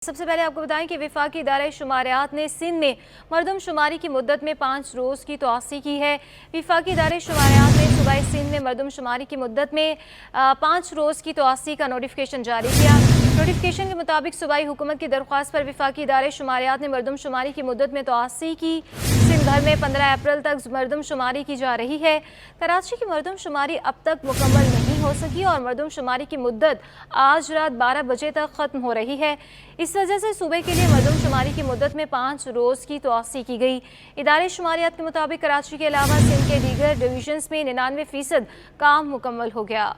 सबसे पहले आपको बताएं कि वफाकी इदारे शुमारियात ने सिंध में मरदमशुमारी की मुद्दत में 5 रोज़ की तोसी की है। वफाकी इदारे शुमारियात ने सूबाई सिंध में मरदमशुमारी की मुद्दत में 5 रोज़ की तोसी का नोटिफिकेशन जारी किया। नोटिफिकेशन के मुताबिक सूबाई हुकूमत की दरख्वास्त पर वफाकी इदारे शुमारियात ने मरदमशुमारी की मुद्दत में तोसी की। सिंध भर में 15 अप्रैल तक मरदमशुमारी की जा रही है। कराची की मरदमशुमारी अब तक मुकम्मल नहीं हो सकी और मरदमशुमारी की मुद्दत आज रात 12 बजे तक ख़त्म हो रही है। इस वजह से सूबे के लिए मरदमशुमारी की मुद्दत में 5 रोज़ की तोसी की गई। इदारे शुमारियात के मुताबिक कराची के अलावा सिंध के दीगर डिवीजन्स में 99% काम मुकम्मल हो गया।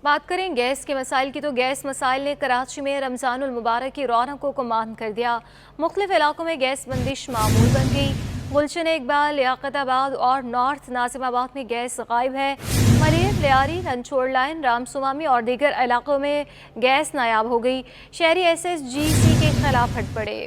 बात करें गैस के मसाइल की तो गैस मसाइल ने कराची में रमज़ानुल मुबारक की रौनकों को मांद कर दिया। मुख्तलिफ इलाकों में गैस बंदिश मामूल बन गई। गुलशन इकबाल, लियाकताबाद और नॉर्थ नाजिमाबाद में गैस गायब है। मरीर, लियारी, रनछोड़ लाइन, रामसुमामी और दीगर इलाकों में गैस नायाब हो गई। शहरी SSGC के खिलाफ हट पड़े।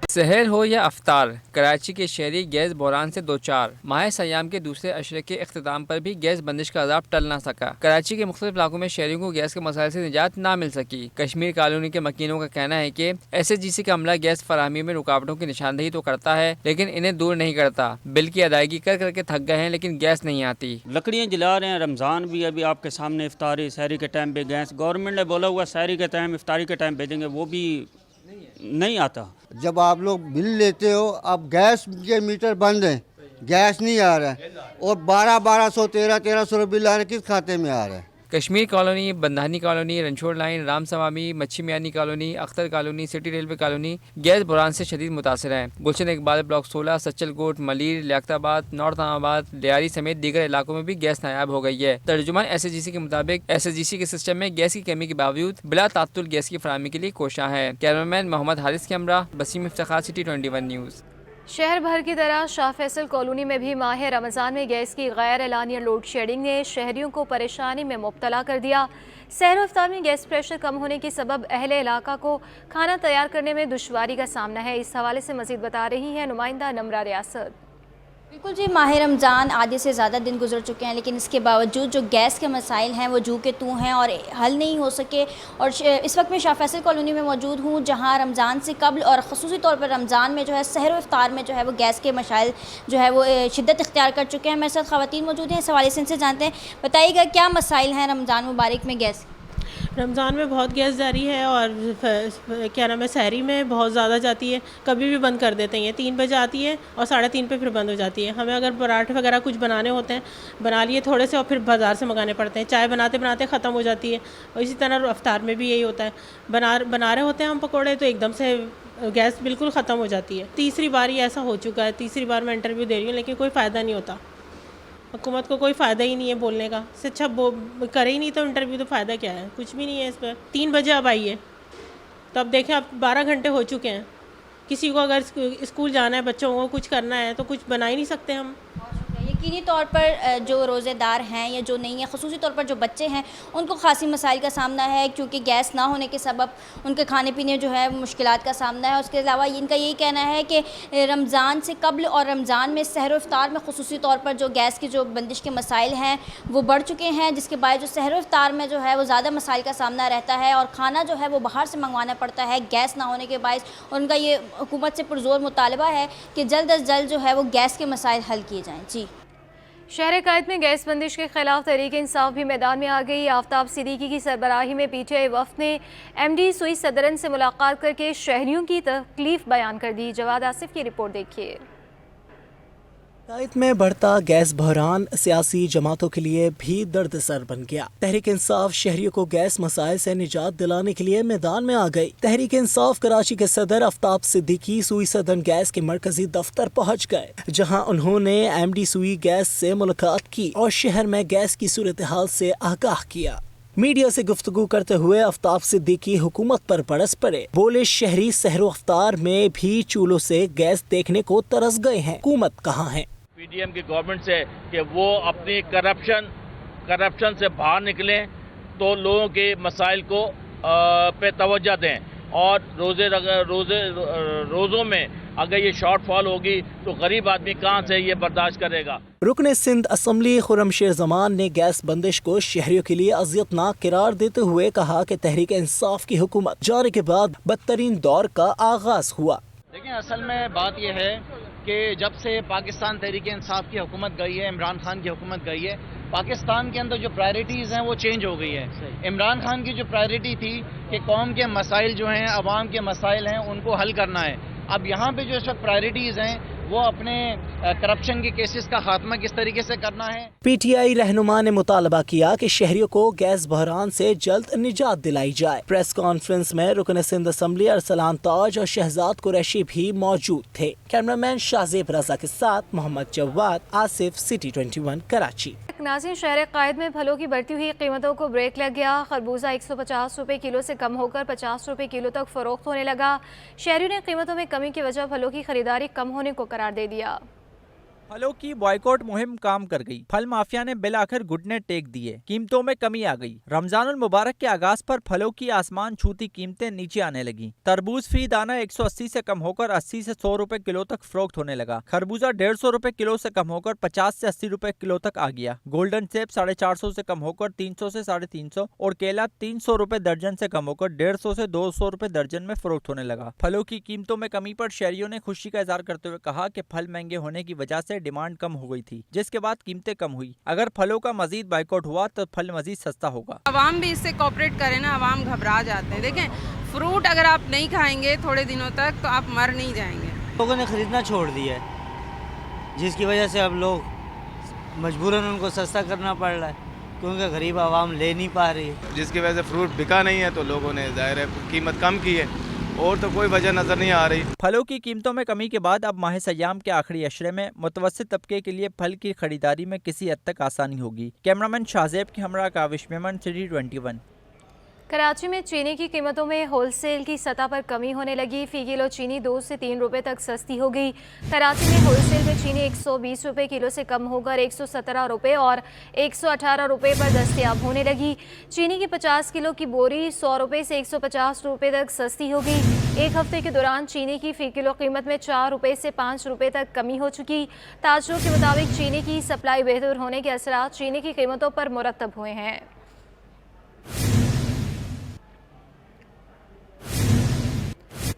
सहर हो या अफ्तार, कराची के शहरी गैस बहरान से दो चार। माह सयाम के दूसरे अशरे के अख्ताम पर भी गैस बंदिश का अजाब टल ना सका। कराची के मुख्तलिफ इलाकों में शहरियों को गैस के मसाइल से निजात ना मिल सकी। कश्मीर कॉलोनी के मकीनों का कहना है कि SSGC का अमला गैस फराहमी में रुकावटों की निशानदेही तो करता है, लेकिन इन्हें दूर नहीं करता। बिल की अदायगी कर करके थक गए हैं, लेकिन गैस नहीं आती। लकड़ियाँ जला रहे हैं। रमज़ान भी अभी आपके सामने, इफ्तारी सहरी के टाइम पे गैस गवर्नमेंट ने बोला हुआ सहरी के टाइम इफ्तारी के टाइम भेजेंगे, वो भी नहीं आता। जब आप लोग बिल लेते हो, अब गैस के मीटर बंद हैं, गैस नहीं आ रहा है और 1200 1300 बिल आ रहे, किस खाते में आ रहा है? Kashmir colony, Bandhani colony, Ranchhor line, Ramswami, Machhi Miani colony, Akhtar colony, city railway colony gas बुरान से शदीद मुतासर हैं। गुलशन इकबाल ब्लॉक 16, सच्चल कोट, मलीर, लियाकताबाद, नॉर्थ नामाबाद, लियारी समेत दीगर इलाकों में भी गैस नायाब हो गई है। तर्जुमान SSGC के मुताबिक SSGC के सिस्टम में गैस की कमी के बावजूद बिला तात्तुल गैस की फराहमी के लिए कोशिश है। कैमरामैन मोहम्मद हारिस के हमरा, बसीम इफ्तिखार, सिटी 21 न्यूज़। शहर भर की तरह शाह फैसल कॉलोनी में भी माह रमज़ान में गैस की गैर एलानिया लोड शेडिंग ने शहरियों को परेशानी में मुब्तला कर दिया। सहर इफ्तार में गैस प्रेशर कम होने के सबब अहले इलाका को खाना तैयार करने में दुश्वारी का सामना है। इस हवाले से मज़ीद बता रही है नुमाइंदा नमरा रियासत। बिल्कुल जी, माह रमज़ान आधे से ज़्यादा दिन गुजर चुके हैं, लेकिन इसके बावजूद जो गैस के मसाइल हैं वो जू के तू हैं और हल नहीं हो सके। और इस वक्त मैं शाह फैसल कॉलोनी में मौजूद हूँ, जहाँ रमज़ान से कबल और ख़ुसूसी तौर पर रमज़ान में जो है सहर इफ्तार में जो है वो गैस के मसाइल जो है वो शिद्दत इख्तियार कर चुके हैं। मेरे साथ ख़वातीन मौजूद हैं, इस हवाले से इनसे जानते हैं। बताइएगा क्या मसाइल हैं रमज़ान मुबारक में गैस? रमज़ान में बहुत गैस जारी है और क्या नाम है, सहरी में बहुत ज़्यादा जाती है। कभी भी बंद कर देते हैं, 3 बजे आती है और 3:30 पे फिर बंद हो जाती है। हमें अगर पराठे वगैरह कुछ बनाने होते हैं, बना लिए थोड़े से और फिर बाज़ार से मंगाने पड़ते हैं। चाय बनाते बनाते ख़त्म हो जाती है। और इसी तरह अफ्तार में भी यही होता है, बना रहे होते हैं हम पकौड़े तो एकदम से गैस बिल्कुल ख़त्म हो जाती है। तीसरी बार ही ऐसा हो चुका है। तीसरी बार मैं इंटरव्यू दे रही हूँ, लेकिन कोई फ़ायदा नहीं होता। हुकूमत को कोई फ़ायदा ही नहीं है बोलने का। इससे अच्छा करे ही नहीं तो इंटरव्यू, तो फ़ायदा क्या है? कुछ भी नहीं है इस पर। 3 बजे अब आई है, तो अब देखें, अब 12 घंटे हो चुके हैं। किसी को अगर स्कूल जाना है, बच्चों को कुछ करना है, तो कुछ बना ही नहीं सकते हम। यकीनी तौर पर जो रोज़ेदार हैं या जो नहीं है, ख़ुसूसी तौर पर जो बच्चे हैं, उनको ख़ासी मसाइल का सामना है, क्योंकि गैस ना होने के सबब उनके खाने पीने जो है मुश्किलात का सामना है। उसके अलावा इनका यही कहना है कि रमज़ान से कबल और रमज़ान में सहर इफ्तार में ख़ुसूसी तौर पर जो गैस की जो बंदिश के मसाइल हैं वो बढ़ चुके हैं, जिसके बाद जो सहर इफ्तार में जो है वो ज़्यादा मसाइल का सामना रहता है और ख़ाना जो है वो बाहर से मंगवाना पड़ता है गैस ना होने के बायस। और उनका ये हुकूमत से पुरज़ोर मुतालबा है कि जल्द अज जल्द जो है वो गैस के मसाइल हल किए जाएँ। जी, शहर कायद में गैस बंदिश के खिलाफ तहरीक इंसाफ भी मैदान में आ गई। आफ्ताब सिद्दीकी की सरबराही में PTI वफ़द ने MD सुई सदरन से मुलाकात करके शहरियों की तकलीफ बयान कर दी। जवाद आसिफ की रिपोर्ट देखिए। कायद में बढ़ता गैस बहरान सियासी जमातों के लिए भी दर्द-सर बन गया। तहरीक इंसाफ शहरियों को गैस मसाइल से निजात दिलाने के लिए मैदान में आ गई। तहरीक इंसाफ कराची के सदर आफ्ताब सिद्दीकी सुई सदन गैस के मरकजी दफ्तर पहुंच गए, जहां उन्होंने MD सुई गैस से मुलाकात की और शहर में गैस की सूरत हाल से आगाह किया। मीडिया से गुफ्तगू करते हुए आफ्ताब सिद्दीकी हुकूमत पर बरस पड़े। बोले, शहरी सहर अफ्तार में भी चूल्हों से गैस देखने को तरस गए हैं, हुकूमत कहाँ है? PDM की गवर्नमेंट से कि वो अपनी करप्शन से बाहर निकलें, तो लोगों के मसाइल को पे तवज्जो दें। और रोज़ों में अगर ये शॉर्टफॉल होगी तो गरीब आदमी कहाँ से ये बर्दाश्त करेगा। रुकन सिंध असम्बली खुर्रमशेर जमान ने गैस बंदिश को शहरियों के लिए अजियतनाक करार देते हुए कहा कि तहरीक इंसाफ की हुकूमत जाने के बाद बदतरीन दौर का आगाज हुआ। देखिए, असल में बात यह है कि जब से पाकिस्तान तहरीक इंसाफ की हुकूमत गई है, इमरान खान की हुकूमत गई है, पाकिस्तान के अंदर जो प्रायोरिटीज़ हैं वो चेंज हो गई है। इमरान खान की जो प्रायोरिटी थी कि कौम के मसाइल जो हैं, अवाम के मसाइल हैं, उनको हल करना है। अब यहाँ पे जो इस वक्त प्रायोरिटीज़ हैं वो अपने करप्शन के केसेस का खात्मा किस तरीके से करना है। PTI रहनुमा ने मुतालबा किया कि शहरियों को गैस बहरान से जल्द निजात दिलाई जाए। प्रेस कॉन्फ्रेंस में रुकन सिंध असम्बली अरसलान ताज और शहजाद कुरैशी भी मौजूद थे। कैमरामैन शाहजेब रजा के साथ मोहम्मद जवाद, आसिफ, सिटी 21 कराची। नाज़रीन, शहर कायद में फलों की बढ़ती हुई कीमतों को ब्रेक लग गया। खरबूजा 150 रुपए किलो से कम होकर 50 रुपए किलो तक फरोख्त होने लगा। शहरियों ने कीमतों में कमी की वजह फलों की खरीदारी कम होने को करार दे दिया। फलों की बॉयकॉट मुहिम काम कर गई। फल माफिया ने बिलाखिर घुटने टेक दिए। कीमतों में कमी आ गई। रमजानुल मुबारक के आगाज पर फलों की आसमान छूती कीमतें नीचे आने लगी। तरबूज फी दाना 180 से कम होकर 80 से 100 रुपए किलो तक फरोख्त होने लगा। खरबूजा 150 रुपए किलो से कम होकर 50 से 80 रुपए किलो तक आ गया। गोल्डन सेब 450 से कम होकर 300 से 350 और केला 300 रुपए दर्जन से कम होकर 150 से 200 रुपए दर्जन में फरोख्त होने लगा। फलों की कीमतों में कमी पर शहरियों ने खुशी का इजहार करते हुए कहा कि फल महंगे होने की वजह से डिमांड कम हो गई थी, जिसके बाद कीमतें कम हुई। अगर फलों का मजीद बाइकआउट हुआ तो फल मजीद सस्ता होगा। अवाम भी इससे कोऑपरेट करे ना, अवाम घबरा जाते हैं। देखें, फ्रूट अगर आप नहीं खाएंगे थोड़े दिनों तक तो आप मर नहीं जाएंगे। लोगों ने खरीदना छोड़ दिया है, जिसकी वजह से अब लोग मजबूरन उनको सस्ता करना पड़ रहा है, क्योंकि गरीब आवाम ले नहीं पा रही है। जिसकी वजह से फ्रूट बिका नहीं है तो लोगों ने जाहिर है कीमत कम की है, और तो कोई वजह नजर नहीं आ रही। फलों की कीमतों में कमी के बाद अब माह सयाम के आखिरी अशरे में मुतवस्सित तबके के लिए फल की खरीदारी में किसी हद तक आसानी होगी। कैमरामैन शाहजेब के हमरा काविश मेमन, सिटी 21। कराची में चीनी की कीमतों में होलसेल की सतह पर कमी होने लगी। फी किलो चीनी 2 से 3 रुपए तक सस्ती हो गई। कराची में होलसेल में चीनी 120 रुपए किलो से कम होकर 117 रुपए और 118 रुपए पर दस्तयाब होने लगी। चीनी की 50 किलो की बोरी 100 रुपए से 150 रुपए तक सस्ती हो गई। एक हफ्ते के दौरान चीनी की फी किलो कीमत में 4 रुपए से 5 रुपए तक कमी हो चुकी। ताजरों के मुताबिक चीनी की सप्लाई बेहतर होने के असरात चीनी की कीमतों पर मुरतब हुए हैं।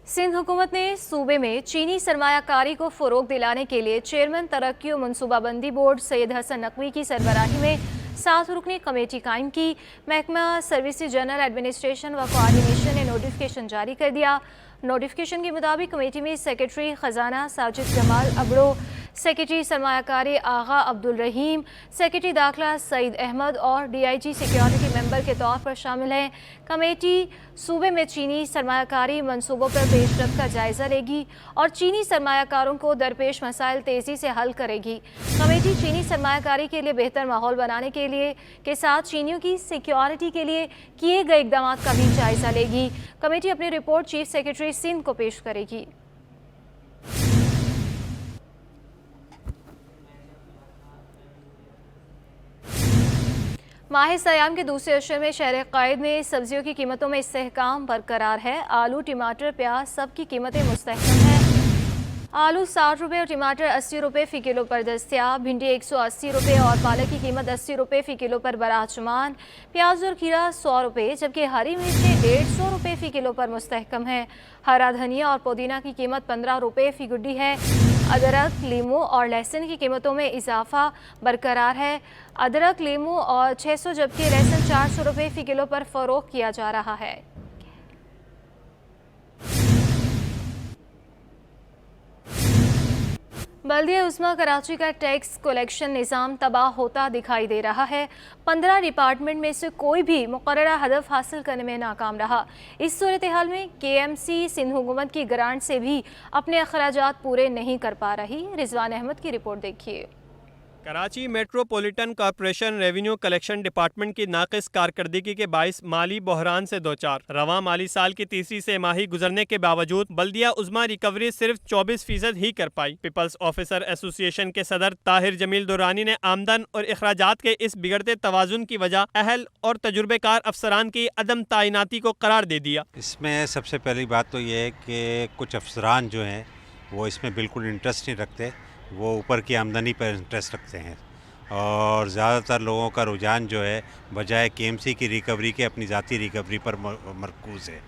सिंध हुकूमत ने सूबे में चीनी सरमायाकारी को फ़रोग़ दिलाने के लिए चेयरमैन तरक्की व मनसूबाबंदी बोर्ड सैयद हसन नकवी की सरबराही में 7 रुकनी कमेटी कायम की। महकमा सर्विस जनरल एडमिनिस्ट्रेशन व कोऑर्डिनेशन ने नोटिफिकेशन जारी कर दिया। नोटिफिकेशन के मुताबिक कमेटी में सेक्रेटरी ख़जाना साजिद जमाल अबड़ो, सेक्रेटरी सरमायाकारी आगा अब्दुल रहीम, सेक्रेटरी दाखिला सईद अहमद और DIG सिक्योरिटी मेंबर के तौर पर शामिल हैं। कमेटी सूबे में चीनी सरमायाकारी मंसूबों पर पेशरफ्त का जायज़ा लेगी और चीनी सरमायाकारों को दरपेश मसाइल तेज़ी से हल करेगी। कमेटी चीनी सरमायाकारी के लिए बेहतर माहौल बनाने के साथ चीनियों की सिक्योरिटी के लिए किए गए इक़दाम का भी जायज़ा लेगी। कमेटी अपनी रिपोर्ट चीफ सेक्रेटरी सिंध को पेश करेगी। माह सयाम के दूसरे अशरे में शहर कायद में सब्जियों की कीमतों में इस्तेहकाम बरकरार है। आलू, टमाटर, प्याज सब की कीमतें मुस्तहकम हैं। आलू 60 रुपये और टमाटर 80 रुपये फ़ी किलो पर दस्तियाब। भिंडी 180 रुपये और पालक की कीमत 80 रुपये फ़ी किलो पर बराचमान। प्याज और खीरा 100 रुपये, जबकि हरी मिर्चें 150 रुपये फ़ी किलो पर मुस्तहकम है। हरा धनिया और पुदीना की कीमत 15 रुपये फ़ी गुड्डी है। अदरक, लीमू और लहसुन की कीमतों में इजाफा बरकरार है। अदरक, लीमू और 600 जबकि लहसुन 400 रुपये फ़ी किलो पर फ़रोख्त किया जा रहा है। बल्दिया उस्मा कराची का टैक्स कलेक्शन निज़ाम तबाह होता दिखाई दे रहा है। 15 डिपार्टमेंट में से कोई भी मुकर्ररा हदफ हासिल करने में नाकाम रहा। इस सूरत हाल में KMC सिंध हुकूमत की ग्रांट से भी अपने अखराजात पूरे नहीं कर पा रही। रिजवान अहमद की रिपोर्ट देखिए। Karachi metropolitan corporation revenue collection department की नाकिस कारकर्दगी के बाइस माली बहरान से दो चार। रवां माली साल की तीसरी सेमाही गुजरने के बावजूद बल्दिया उज़्मा रिकवरी सिर्फ 24% ही कर पाई। पीपल्स ऑफिसर एसोसिएशन के सदर ताहिर जमील दुरानी ने आमदन और अखराजात के इस बिगड़ते तवाजुन की वजह अहल और तजुर्बेकार अफसरान की अदम तैनाती को करार दे दिया। इसमें सबसे पहली बात तो ये है कि कुछ अफसरान जो हैं वो इसमें बिल्कुल इंटरेस्ट नहीं रखते, वो ऊपर की आमदनी पर इंटरेस्ट रखते हैं और ज़्यादातर लोगों का रुझान जो है बजाय केएमसी की रिकवरी के अपनी ज़ाती रिकवरी पर मरकूज़ है,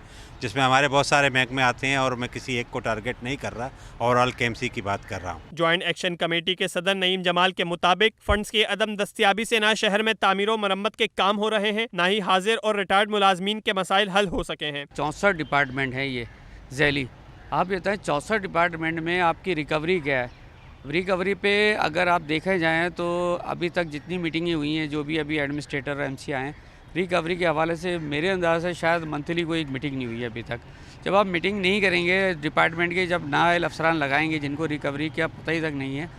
जिसमें हमारे बहुत सारे महकमे आते हैं और मैं किसी एक को टारगेट नहीं कर रहा, ओवरऑल केएमसी की बात कर रहा हूँ। ज्वाइंट एक्शन कमेटी के सदर नईम जमाल के मुताबिक फंड्स की अदम दस्तियाबी से ना शहर में तामीर और मरम्मत के काम हो रहे हैं, ना ही हाजिर और रिटायर्ड मुलाजमीन के मसाइल हल हो सके हैं। 64 डिपार्टमेंट है ये झैली, आप ये बताएं 64 डिपार्टमेंट में आपकी रिकवरी क्या है? रिकवरी पे अगर आप देखे जाएँ तो अभी तक जितनी मीटिंगें हुई हैं, जो भी अभी एडमिनिस्ट्रेटर एमसी आए हैं, रिकवरी के हवाले से मेरे अंदाज़ से शायद मंथली कोई एक मीटिंग नहीं हुई है अभी तक। जब आप मीटिंग नहीं करेंगे डिपार्टमेंट के, जब नाअहल अफसरान लगाएंगे जिनको रिकवरी का पता ही तक नहीं है,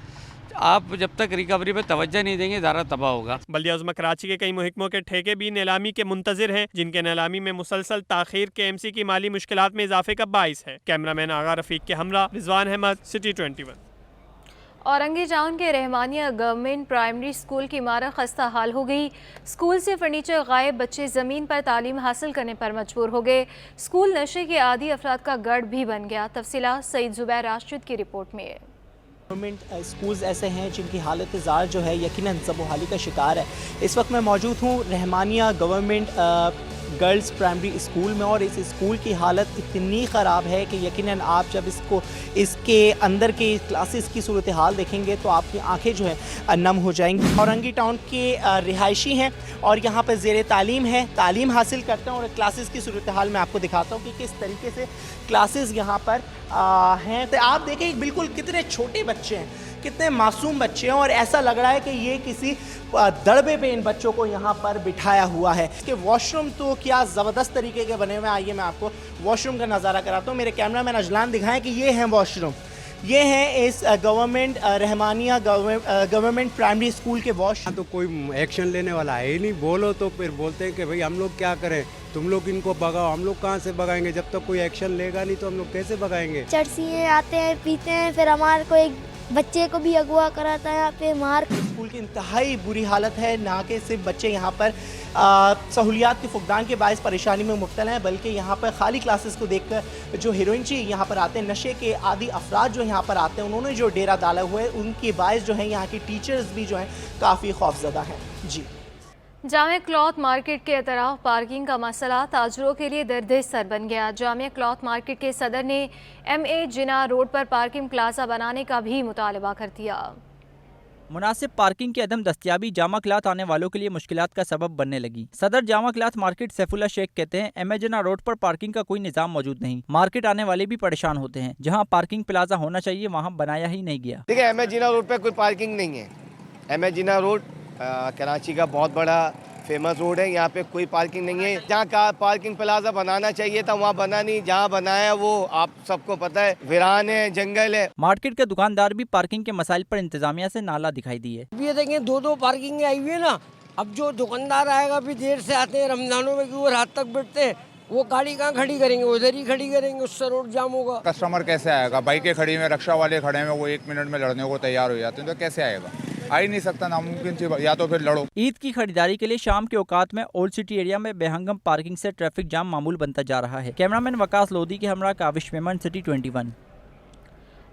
आप जब तक रिकवरी पे तवज्जो नहीं देंगे इदारा तबाह होगा। बल्दिया उज़्मा कराची के कई महकमों के ठेके भी नीलामी के मुंतजिर हैं, जिनके नीलामी में मुसलसल ताखीर केएमसी की माली मुश्किलात में इजाफे का बाइस है। कैमरामैन आगा रफीक के हमरा रिजवान अहमद, सिटी 21। औरंगी टाउन के रहमानिया गवर्नमेंट प्राइमरी स्कूल की इमारत खस्ता हाल हो गई। स्कूल से फर्नीचर गायब, बच्चे ज़मीन पर तालीम हासिल करने पर मजबूर हो गए। स्कूल नशे के आदी अफराद का गढ़ भी बन गया। तफसीलात सईद जुबैर राशिद की रिपोर्ट में। गवर्नमेंट स्कूल्स ऐसे हैं जिनकी हालत ज़ार जो है यकीनन ज़बोहाली का शिकार है। इस वक्त मैं मौजूद हूँ Rahmania government girls primary school में और इस स्कूल की हालत इतनी ख़राब है कि यकीनन आप जब इसके अंदर के क्लासेस की सूरत हाल देखेंगे तो आपकी आंखें जो है नम हो जाएंगी। औरंगी टाउन के रिहायशी हैं और यहाँ पर ज़ेर तालीम है, तालीम हासिल करते हैं और क्लासेस की सूरत हाल मैं आपको दिखाता हूँ कि किस तरीके से क्लासेस यहाँ पर हैं। तो आप देखें बिल्कुल कितने छोटे बच्चे हैं, कितने मासूम बच्चे हैं और ऐसा लग रहा है कि ये किसी दड़बे पे इन बच्चों को यहाँ पर बिठाया हुआ है। इसके वॉशरूम तो क्या ज़बरदस्त तरीके के बने हुए हैं। आइए मैं आपको वॉशरूम का नज़ारा कराता हूँ। मेरे कैमरामैन अजलान दिखाएं कि ये हैं वॉशरूम, ये हैं इस government Rahmania government primary school के वॉशरूम। तो कोई एक्शन लेने वाला है ही नहीं, बोलो तो फिर बोलते हैं कि भाई हम लोग क्या करें, तुम लोग इनको भगाओ। हम लोग कहाँ से भगाएंगे जब तक कोई एक्शन लेगा नहीं, तो हम लोग कैसे भगाएंगे। चर्चिए आते हैं, पीते हैं, फिर हमारे को एक बच्चे को भी अगवा कराता है यहाँ पे मार। स्कूल की इंतहाई बुरी हालत है, ना कि सिर्फ बच्चे यहाँ पर सहूलियात के फुकदान के बायस परेशानी में मुब्तला हैं, बल्कि यहाँ पर खाली क्लासेस को देखकर जो हीरोइनची यहाँ पर आते हैं, नशे के आदि अफराद जो यहाँ पर आते हैं, उन्होंने जो डेरा डाला हुआ है, उनके बायस जो है यहाँ की टीचर्स भी जो हैं काफ़ी खौफजदा हैं। जी, जामिया क्लॉथ मार्केट के अतराफ पार्किंग का मसला ताजरों के लिए दर्द सर बन गया। जामिया क्लॉथ मार्केट के सदर ने MA जिना रोड पर पार्किंग प्लाजा बनाने का भी मुतालबा कर दिया। मुनासिब पार्किंग की अदम दस्तियाबी जामा क्लॉथ आने वालों के लिए मुश्किलात का सबब बनने लगी। सदर जामा क्लॉथ मार्केट सैफुल्ला शेख कहते हैं MA जिना रोड पर पार्किंग का कोई निजाम मौजूद नहीं। मार्केट आने वाले भी परेशान होते हैं। जहाँ पार्किंग प्लाजा होना चाहिए वहाँ बनाया ही नहीं गया। देखिए MA जिना रोड पर कोई पार्किंग नहीं है। MA जिना रोड कराची का बहुत बड़ा फेमस रोड है, यहाँ पे कोई पार्किंग नहीं है। जहाँ का पार्किंग प्लाजा बनाना चाहिए था वहाँ बना नहीं, जहाँ बनाया वो आप सबको पता है वीरान है, जंगल है। मार्केट के दुकानदार भी पार्किंग के मसाइल पर इंतजामिया से नाला दिखाई दिए। ये देखें 2-2 पार्किंग आई हुई है ना, अब जो दुकानदार आएगा भी देर से आते हैं, रमजानों में क्यों रात तक बैठते हैं, वो गाड़ी कहाँ खड़ी करेंगे, उधर ही खड़ी करेंगे, उससे रोड जाम होगा। कस्टमर कैसे आएगा, बाइकें खड़ी हैं, रक्षा वाले खड़े हैं, वो 1 मिनट में लड़ने को तैयार हो जाते हैं, तो कैसे आएगा, आ ही नहीं सकता, नामुमकिन चीज, या तो फिर लड़ो। ईद की खरीदारी के लिए शाम के औकात में ओल्ड सिटी एरिया में बेहंगम पार्किंग से ट्रैफिक जाम मामूल बनता जा रहा है। कैमरामैन वकास लोधी के हमरा Kaavish Memon, city 21।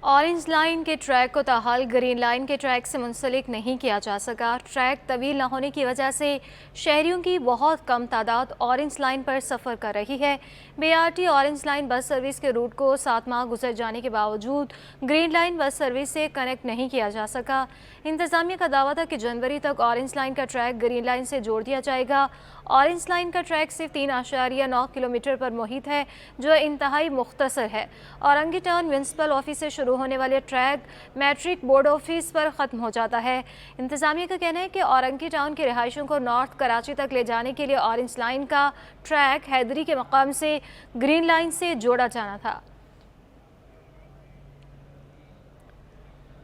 Orange line के ट्रैक को ताहाल ग्रीन लाइन के ट्रैक से मुंसलिक नहीं किया जा सका। ट्रैक तवील न होने की वजह से शहरियों की बहुत कम तादाद ऑरेंज लाइन पर सफ़र कर रही है। BRT orange line bus service के रूट को 7 माह गुजर जाने के बावजूद ग्रीन लाइन बस सर्विस से कनेक्ट नहीं किया जा सका। इंतज़ामिया का दावा था कि जनवरी तक ऑरेंज लाइन का ट्रैक ग्रीन लाइन से जोड़ दिया जाएगा। ऑरेंज लाइन का ट्रैक सिर्फ 3.9 किलोमीटर पर मुहित है, जो इंतहाई मुख्तसर है। औरंगी टाउन म्यूनसिपल ऑफिस से शुरू होने वाले ट्रैक मैट्रिक बोर्ड ऑफिस पर ख़त्म हो जाता है। इंतज़ामिया का कहना है कि औरंगी टाउन के रिहायशियों को नॉर्थ कराची तक ले जाने के लिए ऑरेंज लाइन का ट्रैक हैदरी के मकाम से ग्रीन लाइन से जोड़ा जाना था।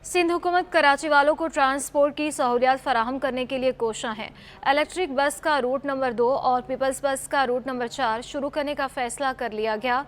सिंध हुकूमत कराची वालों को ट्रांसपोर्ट की सहूलियात फराहम करने के लिए कोशां है। इलेक्ट्रिक बस का रूट नंबर 2 और पीपल्स बस का रूट नंबर 4 शुरू करने का फैसला कर लिया गया।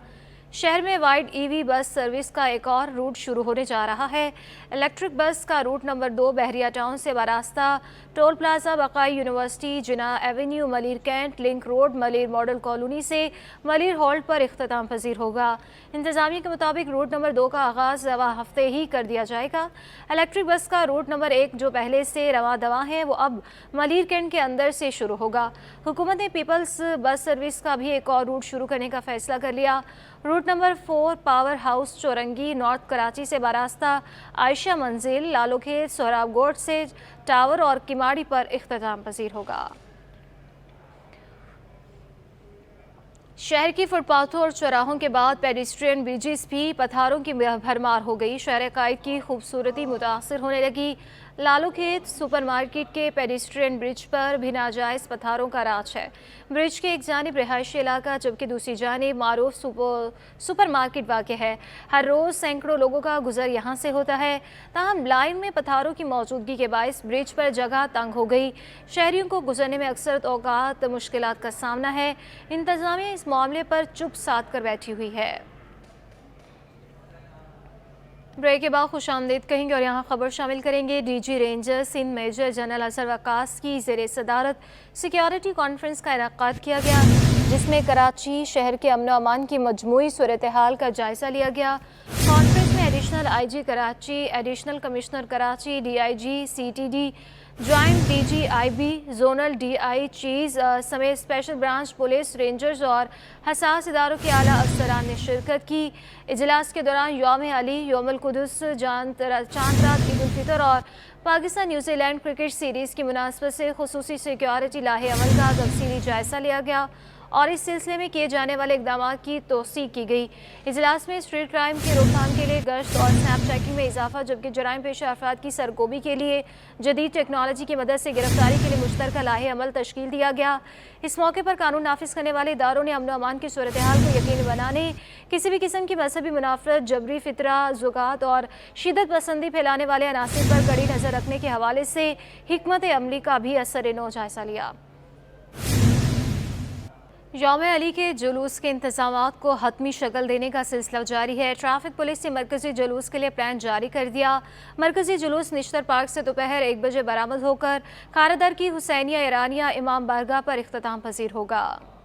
शहर में वाइड ईवी बस सर्विस का एक और रूट शुरू होने जा रहा है। इलेक्ट्रिक बस का रूट नंबर 2 बहरिया टाउन से बरास्ता toll plaza Baqai university Jinnah avenue Malir cantt link road Malir model colony से मलिर हॉल्ट पर इख्तिताम पजीर होगा। इंतजामिया के मुताबिक रूट नंबर 2 का आगाज़ रवा हफ्ते ही कर दिया जाएगा। इलेक्ट्रिक बस का रूट नंबर 1 जो पहले से रवा दवा है वो अब मलिर कैंट के अंदर से शुरू होगा। हुकूमत ने पीपल्स बस सर्विस का भी एक और रूट शुरू करने का फैसला कर लिया। Route number 4 power house Chowrangi north Karachi से बरास्ता आयशा मंजिल लालूखेत सोहराबगोट से टावर और किमाड़ी पर इख्तिताम पजीर होगा। शहर की फुटपाथों और चौराहों के बाद पेडिस्ट्रियन ब्रिजेस भी पत्थरों की भरमार हो गई। शहर कायद की खूबसूरती मुतासर होने लगी। लालूखेत सुपरमार्केट के पेडिस्ट्रियन ब्रिज पर भी नाजायज़ पत्थरों का राज है। ब्रिज के एक जानिब रिहायशी इलाका जबकि दूसरी जानिब मारूफ सुपरमार्केट वाक़ है। हर रोज़ सैकड़ों लोगों का गुजर यहाँ से होता है। ताहम लाइन में पत्थरों की मौजूदगी के बायस ब्रिज पर जगह तंग हो गई। शहरियों को गुजरने में अक्सर औकात मुश्किलात का सामना है। इंतज़ामिया इस मामले पर चुप साध कर बैठी हुई है। ब्रेक के बाद खुशामदीद कहेंगे और यहाँ खबर शामिल करेंगे। DG ranger Sindh major general Azhar Waqas की ज़ेरे सदारत सिक्योरिटी कॉन्फ्रेंस का इनेकाद किया गया, जिसमें कराची शहर के अमन अमान की मजमूई सूरत हाल का जायज़ा लिया गया। कॉन्फ्रेंस में additional IG Karachi, additional commissioner Karachi, DIG CTD, joint DG IB, zonal DI चीज़ समेत स्पेशल ब्रांच पुलिस, रेंजर्स और हसास इदारों के आला अफसरान ने शिरकत की। इजलास के दौरान यौम अली, यौमुल कुदस, चांद रात, ईद उल फितर और पाकिस्तान न्यूजीलैंड क्रिकेट सीरीज़ की मुनासबत से खुसूसी सिक्योरिटी लाहे अमल का तफसीली जायज़ा लिया गया और इस सिलसिले में किए जाने वाले इक़दाम की तौसीक की गई। इजलास में स्ट्रीट क्राइम की रोकथाम के लिए गश्त और स्नैप चेकिंग में इजाफा जबकि जराइम पेशा अफराद की सरगोबी के लिए जदीद टेक्नोलॉजी की मदद से गिरफ्तारी के लिए मुश्तरका लाहे अमल तश्कील दिया गया। इस मौके पर कानून नाफिज करने वाले इदारों ने अमन अमान की सूरत हाल को यकीनी बनाने, किसी भी किस्म की मजहबी मुनाफरत, जबरी फितरा, ज़ुगात और शिदत पसंदी फैलाने वाले अनासिर पर कड़ी नज़र रखने के हवाले से हिकमत अमली का भी असर-ए-नौ जायज़ा लिया। यौम अली के जुलूस के इंतज़ामात को हतमी शक्ल देने का सिलसिला जारी है। ट्रैफिक पुलिस ने मरकज़ी जुलूस के लिए प्लान जारी कर दिया। मरकज़ी जुलूस निश्तर पार्क से दोपहर 1 बजे बरामद होकर खारदर की हुसैनिया ईरानिया इमाम बारगाह पर इख्तिताम पजीर होगा।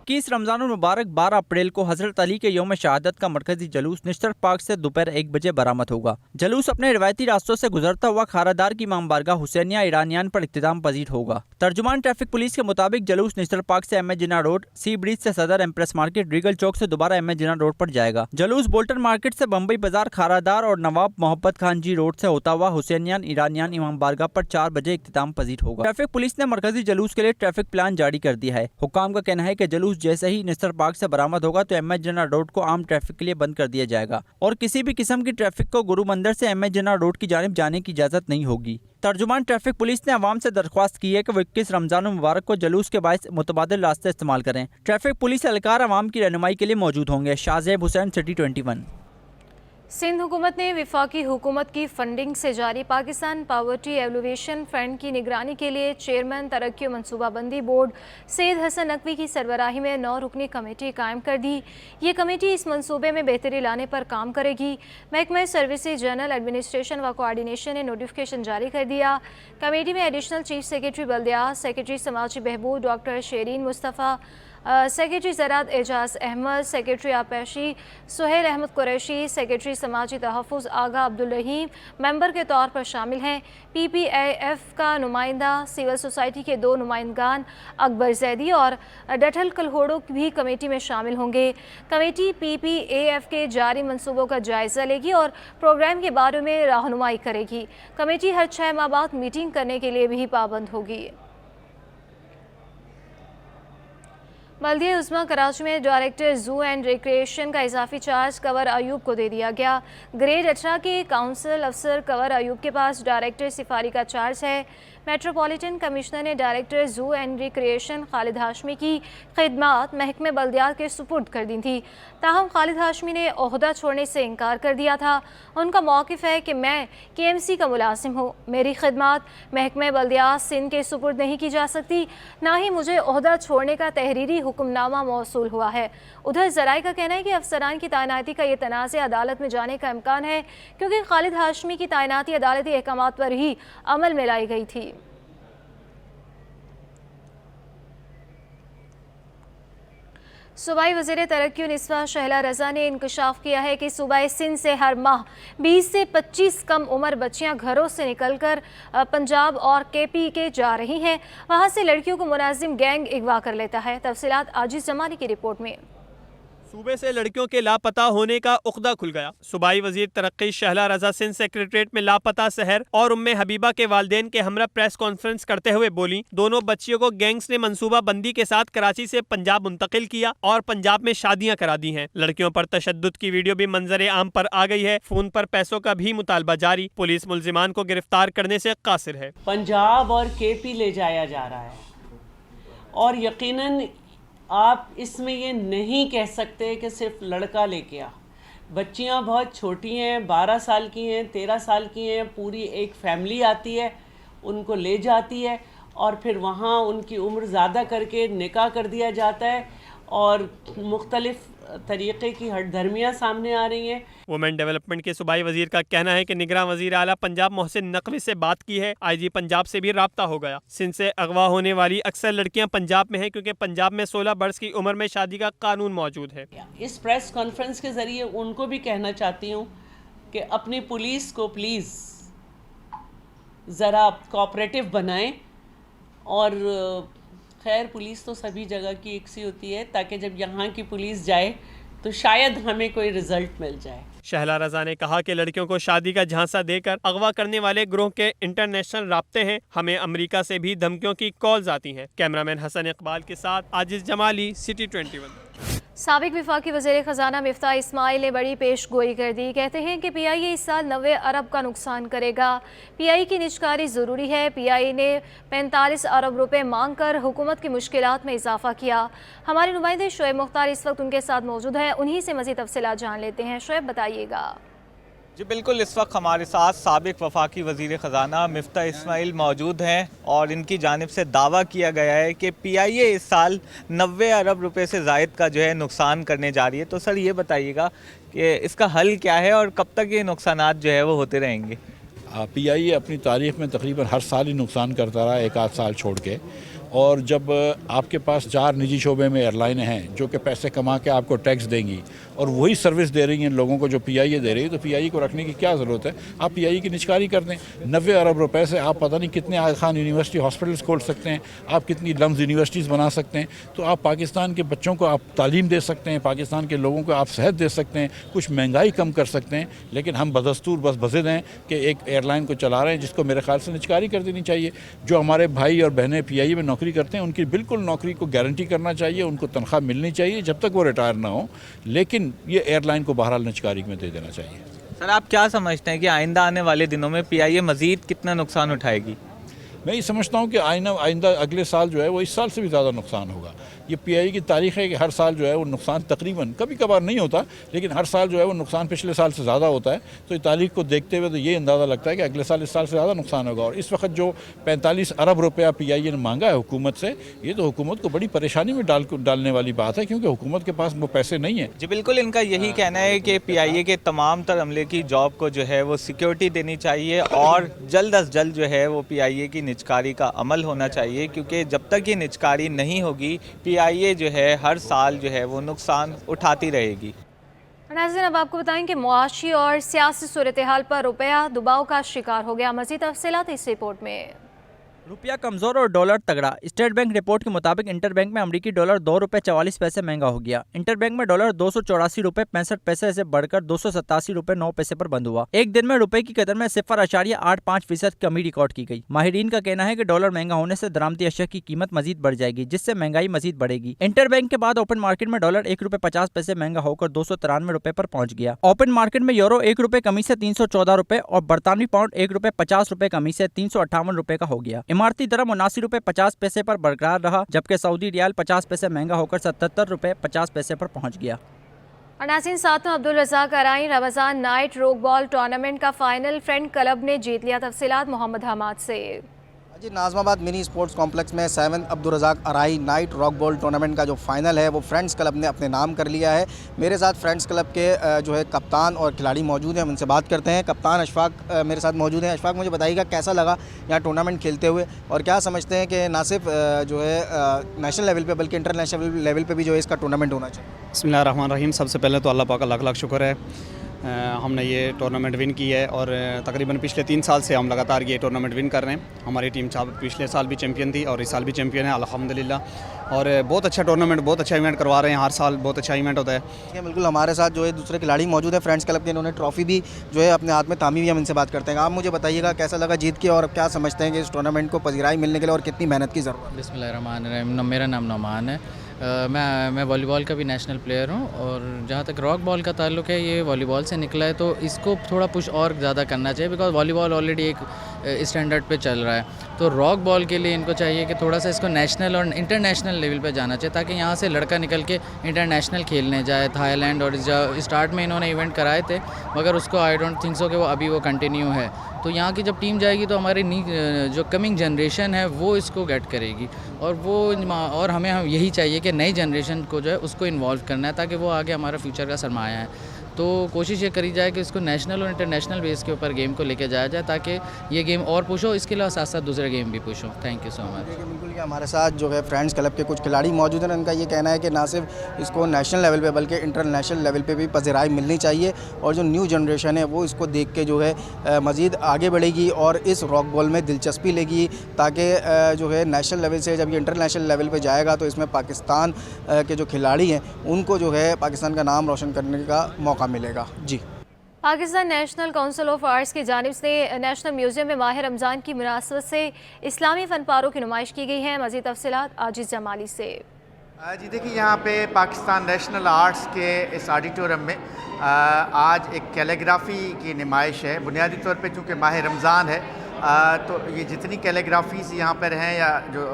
21 रमज़ानुल मुबारक 12 अप्रैल को हज़रत अली के यौम शहादत का मरकजी जुलूस निश्तर पार्क से दोपहर 1 बजे बरामद होगा। जुलूस अपने रिवायती रास्तों से गुजरता हुआ खारादार की इमाम बारगाह हुसैनिया ईरानियान पर इख्तिताम पजीर होगा। तर्जुमान ट्रैफिक पुलिस के मुताबिक जुलूस निश्तर पार्क से एम जिना रोड, सी ब्रिज से सदर एम्प्रेस मार्केट, रीगल चौक से दोबारा एम जिना रोड पर जाएगा। जुलूस बोल्टन मार्केट से बम्बई बाजार, खारादार और नवाब मोहब्बत खान जी रोड से होता हुआ हुसैनियान ईरानियान इमाम बारगाह पर 4 बजे इख्तिताम पजीर होगा। ट्रैफिक पुलिस ने मरकजी जुलूस के लिए ट्रैफिक प्लान जारी कर दिया है। हुक्काम का कहना है कि जुलूस जैसे ही निश्तर पार्क से बरामद होगा तो एम जिना रोड को आम ट्रैफिक के लिए बंद कर दिया जाएगा और किसी भी किस्म की ट्रैफिक को गुरु मंदिर से एम जिना रोड की जानिब जाने की इजाजत नहीं होगी। तर्जुमान ट्रैफिक पुलिस ने अवाम से दरख्वास्त की है कि वो 21 रमजान मुबारक को जुलूस के बायस मुतबादिल रास्ते इस्तेमाल करें। ट्रैफिक पुलिस एहलकार अवाम की रहनुमाई के लिए मौजूद होंगे। शाहजेब हुसैन, सिटी 21। सिंध हुकूमत ने विफाकी हुकूमत की फंडिंग से जारी पाकिस्तान पावर्टी एवलुएशन फंड की निगरानी के लिए चेयरमैन तरक्की मनसूबाबंदी बोर्ड सैयद हसन नकवी की सरबराही में 9 रुकनी कमेटी कायम कर दी। ये कमेटी इस मनसूबे में बेहतरी लाने पर काम करेगी। महकमा सर्विसेज जनरल एडमिनिस्ट्रेशन व कोऑर्डिनेशन ने नोटिफिकेशन जारी कर दिया। कमेटी में एडिशनल चीफ सेक्रेटरी बल्दियात, सेक्रेटरी समाजी बहबूद डॉक्टर शेरीन मुस्तफ़ा, सेक्रेटरी ज़राअत एजाज़ अहमद, सेक्रेटरी आपेशी सुहेल अहमद कुरैशी, सेक्रेटरी समाजी तहफ़्फ़ुज़ आगा अब्दुल रहीम मेंबर के तौर पर शामिल हैं। PPAF का नुमाइंदा, सिविल सोसाइटी के 2 नुमाइंदगान अकबर जैदी और डठल कलहोड़ो भी कमेटी में शामिल होंगे। कमेटी PPAF के जारी मनसूबों का जायज़ा लेगी और प्रोग्राम के बारे में रहनुमाई करेगी। कमेटी हर 6 माह बाद मीटिंग करने के लिए भी पाबंद होगी। बल्दिया उस्मा कराची में डायरेक्टर जू एंड रिक्रिएशन का इजाफी चार्ज कंवर अयूब को दे दिया गया। ग्रेड 18 के काउंसिल अफसर कंवर अयूब के पास डायरेक्टर सिफारी का चार्ज है। मेट्रोपॉलिटन कमिश्नर ने डायरेक्टर जू एंड रिक्रिएशन खालिद हाशमी की खिदमात महकमे बल्दियात के सुपुर्द कर दी थी। ताहम खालिद हाशमी ने ओहदा छोड़ने से इनकार कर दिया था। उनका मौक़िफ़ है कि मैं KMC का मुलाजिम हूँ, मेरी खिदमात महकमे बल्दियात सिंध के सुपुर्द नहीं की जा सकती, ना ही मुझे ओहदा छोड़ने का तहरीरी हुक्मनामा मौसूल हुआ है। उधर ज़राए का कहना है कि अफसरान की तैनाती का ये तनाज़ अदालत में जाने का इम्कान है, क्योंकि खालिद हाशमी की तैनाती अदालती अहकामात पर ही अमल में लाई गई थी। सूबाई वज़ीर तरक्की निस्वा शहला रज़ा ने इंकशाफ किया है कि सूबाई सिंध से हर माह 20 से 25 कम उम्र बच्चियां घरों से निकलकर पंजाब और KP के जा रही हैं। वहां से लड़कियों को मुनाजिम गैंग अगवा कर लेता है। तफसीलात आजिज़ जमानी की रिपोर्ट में। सूबे से लड़कियों के लापता होने का उख्दा खुल गया। सूबाई वजीर तरक्की शहला रजा सिंध सेक्रेटरीट में लापता सहर और उम्मे हबीबा के वालिदैन के हमरा प्रेस कॉन्फ्रेंस करते हुए बोली, दोनों बच्चियों को गैंग्स ने मंसूबा बंदी के साथ कराची से पंजाब मुंतकिल किया और पंजाब में शादियां करा दी हैं। लड़कियों पर तशद्दुद की वीडियो भी मंजर आम पर आ गई है। फोन पर पैसों का भी मुतालबा जारी। पुलिस मुल्जिमान को गिरफ्तार करने से कासिर है। पंजाब और KP ले जाया जा रहा है और यकीनन आप इसमें ये नहीं कह सकते कि सिर्फ लड़का लेके आ। बच्चियां बहुत छोटी हैं, 12 साल की हैं, 13 साल की हैं, पूरी एक फैमिली आती है, उनको ले जाती है और फिर वहाँ उनकी उम्र ज़्यादा करके निकाह कर दिया जाता है और मुख्तलिफ तरीक़े की हठधर्मियाँ सामने आ रही हैं। वुमेन डेवलपमेंट के सूबाई वजीर का कहना है कि निगरान वजीर आला पंजाब मोहसिन नकवी से बात की है। IG पंजाब से भी राब्ता हो गया। सिंध से अगवा होने वाली अक्सर लड़कियां पंजाब में हैं, क्योंकि पंजाब में 16 बरस की उम्र में शादी का कानून मौजूद है। इस प्रेस कॉन्फ्रेंस के ज़रिए उनको भी कहना चाहती हूँ कि अपनी पुलिस को प्लीज़ ज़रा कोऑपरेटिव बनाएं और खैर पुलिस तो सभी जगह की एक सी होती है, ताकि जब यहाँ की पुलिस जाए तो शायद हमें कोई रिजल्ट मिल जाए। शहला रजा ने कहा कि लड़कियों को शादी का झांसा देकर अगवा करने वाले ग्रोह के इंटरनेशनल राब्ते हैं। हमें अमेरिका से भी धमकियों की कॉल्स आती हैं। कैमरामैन हसन इकबाल के साथ आजिज़ जमाली, सिटी 21। साबिक वफाकी वज़ीर ख़जाना मिफ्ता इस्माइल ने बड़ी पेश गोई कर दी। कहते हैं कि PIA इस साल 90 अरब का नुकसान करेगा। PI की निजकारी ज़रूरी है। PI ने 45 अरब रुपए मांग कर हुकूमत की मुश्किलात में इजाफा किया। हमारे नुमाइंदे शुएब मुख्तार इस वक्त उनके साथ मौजूद हैं, उन्हीं से मज़ीद तफसीलात जान लेते हैं। शुएब बताइएगा। जी बिल्कुल, इस वक्त हमारे साथ साबिक वफाकी वज़ीर ख़जाना मिफ्ता इस्माइल मौजूद हैं और इनकी जानिब से दावा किया गया है कि PIA इस साल 90 अरब रुपए से ज़ायद का जो है नुकसान करने जा रही है। तो सर ये बताइएगा कि इसका हल क्या है और कब तक ये नुकसानात जो है वो होते रहेंगे? PIA अपनी तारीख़ में तकरीबन हर साल ही नुकसान करता रहा, एक आध साल छोड़ के। और जब आपके पास 4 निजी शोबे में एयरलाइनें हैं जो कि पैसे कमा के आपको टैक्स देंगी और वही सर्विस दे रही हैं लोगों को जो PIA दे रही है, तो PIA को रखने की क्या ज़रूरत है? आप PIA की निजकारी कर दें। 90 अरब रुपए से आप पता नहीं कितने आगा खान यूनिवर्सिटी हॉस्पिटल्स खोल सकते हैं, आप कितनी लम्स यूनिवर्सिटीज़ बना सकते हैं। तो आप पाकिस्तान के बच्चों को आप तालीम दे सकते हैं, पाकिस्तान के लोगों को आप सेहत दे सकते हैं, कुछ महंगाई कम कर सकते हैं। लेकिन हम बदस्तूर बस बज़िद हैं कि एक एयरलाइन को चला रहे हैं जिसको मेरे ख्याल से निजकारी कर देनी चाहिए। जो हमारे भाई और बहनें PIA में नौकरी करते हैं उनकी बिल्कुल नौकरी को गारंटी करना चाहिए, उनको तनख्वाह मिलनी चाहिए जब तक वो रिटायर ना हो। लेकिन ये एयरलाइन को बहरहाल निजकारी में दे देना चाहिए। सर आप क्या समझते हैं कि आइंदा आने वाले दिनों में PIA मज़ीद कितना नुकसान उठाएगी? मैं ये समझता हूँ कि आइंदा अगले साल जो है वो इस साल से भी ज़्यादा नुकसान होगा। ये PIA की तारीख़ है कि हर साल जो है वो नुकसान तकरीबन, कभी कभार नहीं होता लेकिन हर साल जो है वो नुकसान पिछले साल से ज़्यादा होता है। तो ये तारीख़ को देखते हुए तो ये अंदाज़ा लगता है कि अगले साल इस साल से ज़्यादा नुकसान होगा। और इस वक्त जो 45 अरब रुपया PIA ने मांगा है हुकूमत से, ये तो हुकूमत को बड़ी परेशानी में डालने वाली बात है, क्योंकि हुकूमत के पास वो पैसे नहीं है। जी बिल्कुल, इनका यही कहना है कि PIA के तमाम तर अमले की जॉब को जो है वो सिक्योरिटी देनी चाहिए और जल्द अज जल्द जो है वो PIA की निजकारी का अमल होना चाहिए, क्योंकि जब तक ये निजकारी नहीं होगी PIA जो है हर साल जो है वो नुकसान उठाती रहेगी। नाज़रीन, अब आपको बताएं कि मुआशी और सियासी सूरत हाल पर रुपया दबाव का शिकार हो गया। मज़ीद तफसीलात इस रिपोर्ट में। रुपया कमज़ोर और डॉलर तगड़ा। स्टेट बैंक रिपोर्ट के मुताबिक इंटर बैंक में अमरीकी डॉलर 2 रुपये 44 पैसे महंगा हो गया। इंटर बैंक में डॉलर 284 रुपये 65 पैसे से बढ़कर 287 रुपये 9 पैसे पर बंद हुआ। एक दिन में रुपए की कदर में 0.85% कमी रिकॉर्ड की गई। माहिरीन का कहना है कि डॉलर महंगा होने से दरामदी अशिया की कीमत मजीद बढ़ जाएगी, जिससे महंगाई मजीद बढ़ेगी। इंटर बैंक के बाद ओपन मार्केट में डॉलर 1 रुपये 50 पैसे महंगा होकर 293 रुपये पर पहुंच गया। ओपन मार्केट में यूरो 1 रुपये कमी से 314 रुपये और बरतानवी पाउंड 1 रुपये 50 रुपये कमी से 358 रुपये का हो गया। इमारती दरम 79 रुपए 50 पैसे पर बरकरार रहा, जबकि सऊदी रियाल 50 पैसे महंगा होकर 77 रुपए 50 पैसे पर पहुंच गया। और नाज़रीन, साथ में अब्दुल रज़ाक अराई रमज़ान नाइट रोक बॉल टूर्नामेंट का फाइनल फ्रेंड क्लब ने जीत लिया। तफसीलात मोहम्मद हमाद से। जी, नाज़माबाद मिनी स्पोर्ट्स कॉम्प्लेक्स में 7 अब्दुल रज़ाक अराई नाइट रॉक बॉल टूर्नामेंट का जो फाइनल है वो फ्रेंड्स क्लब ने अपने नाम कर लिया है। मेरे साथ फ्रेंड्स क्लब के जो है कप्तान और खिलाड़ी मौजूद हैं, हम उनसे बात करते हैं। कप्तान अशफाक मेरे साथ मौजूद हैं। अशफाक, मुझे बताइएगा कैसा लगा यहाँ टूर्नामेंट खेलते हुए, और क्या समझते हैं कि ना सिर्फ जो है नेशनल लेवल पर बल्कि इंटरनेशनल लेवल पर भी जो है इसका टूर्नामेंट होना चाहिए? बिस्मिल्लाहिर्रहमानिर्रहीम। सबसे पहले तो अल्लाह पाक का लाख लाख शुक्र है, हमने ये टूर्नामेंट विन की है और तकरीबन पिछले 3 साल से हम लगातार ये टूर्नामेंट विन कर रहे हैं। हमारी टीम पिछले साल भी चैम्पियन थी और इस साल भी चैम्पियन है अल्हम्दुलिल्लाह। और बहुत अच्छा टूर्नामेंट, बहुत अच्छा इवेंट करवा रहे हैं, हर साल बहुत अच्छा इवेंट होता है। बिल्कुल, हमारे साथ जो है दूसरे खिलाड़ी मौजूद है फ्रेंड्स क्लब के, इन्होंने ट्रॉफी भी जो है अपने हाथ में थामी हुई, हम इनसे बात करते हैं। आप मुझे बताइएगा कैसा लगा जीत के, और क्या समझते हैं कि इस टूर्नामेंट को पजीराई मिलने के लिए और कितनी मेहनत की ज़रूरत है? बिस्मिल्लाहिर्रहमानिर्रहीम। मेरा नाम नौमान है। मैं वॉलीबॉल का भी नेशनल प्लेयर हूँ, और जहाँ तक रॉक बॉल का ताल्लुक है, ये वॉलीबॉल से निकला है, तो इसको थोड़ा पुश और ज़्यादा करना चाहिए, बिकॉज वॉलीबॉल ऑलरेडी एक स्टैंडर्ड पे चल रहा है। तो रॉक बॉल के लिए इनको चाहिए कि थोड़ा सा इसको नेशनल और इंटरनेशनल लेवल पे जाना चाहिए, ताकि यहाँ से लड़का निकल के इंटरनेशनल खेलने जाए। थाईलैंड और स्टार्ट में इन्होंने इवेंट कराए थे, मगर उसको आई डोंट थिंक सो कि वो अभी वो कंटिन्यू है। तो यहाँ की जब टीम जाएगी तो हमारी जो कमिंग जनरेशन है वो इसको गेट करेगी, और हमें यही चाहिए कि नई जनरेशन को जो है उसको इन्वॉल्व करना है, ताकि वो आगे हमारा फ्यूचर का सरमाया है। तो कोशिश ये करी जाए कि इसको नेशनल और इंटरनेशनल बेस के ऊपर गेम को लेके जाया जाए, ताकि ये गेम और पुश हो, इसके अलावा साथ साथ दूसरे गेम भी पुश हो। Thank you so much. बिल्कुल, कि हमारे साथ जो है फ्रेंड्स क्लब के कुछ खिलाड़ी मौजूद हैं, उनका ये कहना है कि ना सिर्फ इसको नेशनल लेवल पे बल्कि इंटरनेशनल लेवल पे भी पज़ीराई मिलनी चाहिए, और जो न्यू जनरेशन है वो इसको देख के जो है मज़ीद आगे बढ़ेगी और इस रॉक बॉल में दिलचस्पी लेगी, ताकि जो है नेशनल लेवल से जब ये इंटरनेशनल लेवल पे जाएगा तो इसमें पाकिस्तान के जो खिलाड़ी हैं उनको जो है पाकिस्तान का नाम रोशन करने का मौका मिलेगा। जी, Pakistan national council of arts की जानिब से नेशनल म्यूज़ियम में माह रमज़ान की मुनासबत से इस्लामी फ़नपारों की नुमाइश की गई है। मज़ीद तफसीलात आजिज़ जमाली से। जी देखिए, यहाँ पे पाकिस्तान नेशनल आर्ट्स के इस ऑडिटोरियम में आज एक कैलीग्राफी की नुमाइश है। बुनियादी तौर पे चूँकि माह रमज़ान है तो ये जितनी कैलीग्राफीज़ यहाँ पर हैं या जो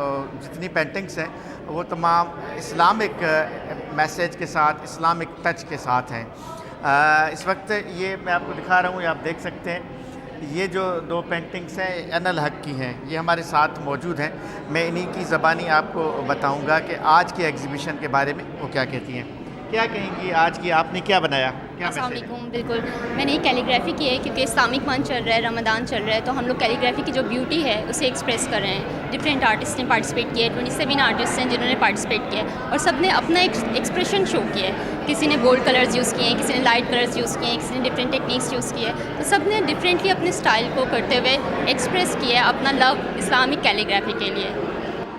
जितनी पेंटिंग्स हैं वो तमाम इस्लामिक मैसेज के साथ, इस्लामिक टच के साथ हैं। इस वक्त ये मैं आपको दिखा रहा हूँ, ये आप देख सकते हैं, ये जो 2 पेंटिंग्स हैं अनल हक की हैं, ये हमारे साथ मौजूद हैं। मैं इन्हीं की ज़बानी आपको बताऊँगा कि आज के एग्ज़िबिशन के बारे में वो क्या कहती हैं। क्या कहेंगी आज की, आपने क्या बनाया, क्या अस्सलाम वालेकुम। बिल्कुल, मैंने कैलीग्राफी की है क्योंकि इस्लामिक मंथ चल रहा है, रमज़ान चल रहा है, तो हम लोग कैलीग्राफी की जो ब्यूटी है उसे एक्सप्रेस कर रहे हैं। डिफरेंट आर्टिस्ट ने पार्टिसिपेट किया है, 27 आर्टिस्ट हैं जिन्होंने पार्टिसिपेट किया है, और सब ने अपना एक्सप्रेशन शो किया है। किसी ने बोल्ड कलर्स यूज़ किए हैं, किसी ने लाइट कलर्स यूज़ किए हैं, किसी ने डिफरेंट टेक्निक्स यूज़ किए हैं, तो सब ने डिफरेंटली अपने स्टाइल को करते हुए एक्सप्रेस किया है अपना लव इस्लामिक कैलीग्राफी के लिए।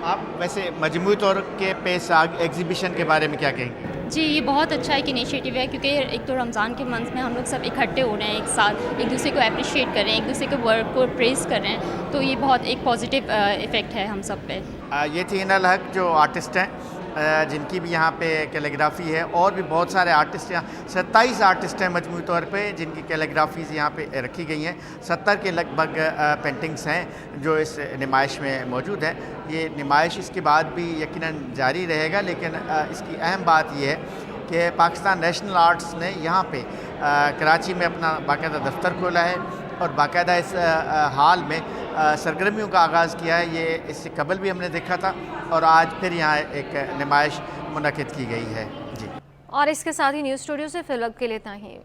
आप वैसे मजमूई तौर के पेश एग्ज़िबिशन के बारे में क्या कहेंगे? जी, ये बहुत अच्छा एक इनिशिएटिव है, क्योंकि एक तो रमज़ान के मंथ में हम लोग सब इकट्ठे हो रहे हैं एक साथ, एक दूसरे को अप्रिशिएट कर रहे हैं, एक दूसरे के वर्क को प्रेज़ कर रहे हैं, तो ये बहुत एक पॉजिटिव इफ़ेक्ट है हम सब पे। ये थी अनल हक जो आर्टिस्ट हैं, जिनकी भी यहाँ पे कैलीग्राफी है, और भी बहुत सारे आर्टिस्ट यहाँ 27 आर्टिस्ट हैं मजमूई तौर पे जिनकी कैलीग्राफीज़ यहाँ पे रखी गई हैं। 70 के लगभग पेंटिंग्स हैं जो इस नुमाइश में मौजूद हैं। ये नुमाइश इसके बाद भी यकीनन जारी रहेगा, लेकिन इसकी अहम बात यह है कि पाकिस्तान नेशनल आर्ट्स ने यहाँ पे कराची में अपना बाकायदा दफ्तर खोला है और बाकायदा इस हाल में सरगर्मियों का आगाज़ किया है। ये इससे कबल भी हमने देखा था, और आज फिर यहाँ एक नुमाइश मुनक़िद की गई है। जी, और इसके साथ ही न्यूज़ स्टूडियो से फिलहाल के लिए इतना ही।